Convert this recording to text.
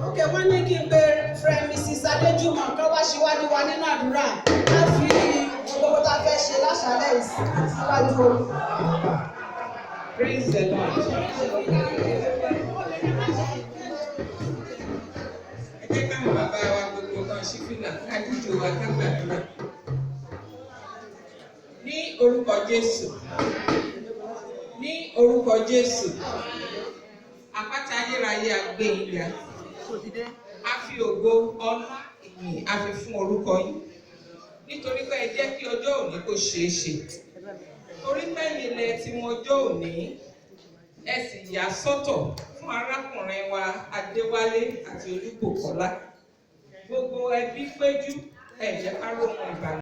Okay, wọ́n ní kí n pe friend Mrs. Adéjùmọ̀ kán wá síwájú wa nínú àdúrà ká fi gbogbo tá a fẹ́ ṣe láṣálẹ́ síwájú o. Praise the Lord. Ẹ jẹ́ káwọn bàbá wa gbogbo kan ṣí fìlà kájíjò wa ká gbàdúrà. Ní orúkọ Jésù. Ní orúkọ Jésù. Àpáta ayérayé àgbé ìyá. A fi ògo ọlá ìyìn a fi fún orúkọ yín. Nítorí pé ẹ jẹ́ kí ọjọ́ òní kó ṣeé ṣe. Torí pé ilẹ̀ tí wọn ọjọ́ òní ẹ sì yà sọ́tọ̀ fún arákùnrin wa Adéwálé àti Olúbùkọ́lá. Gbogbo ẹbí péjú ẹ jẹ́ ká róhun ìbànújẹ́.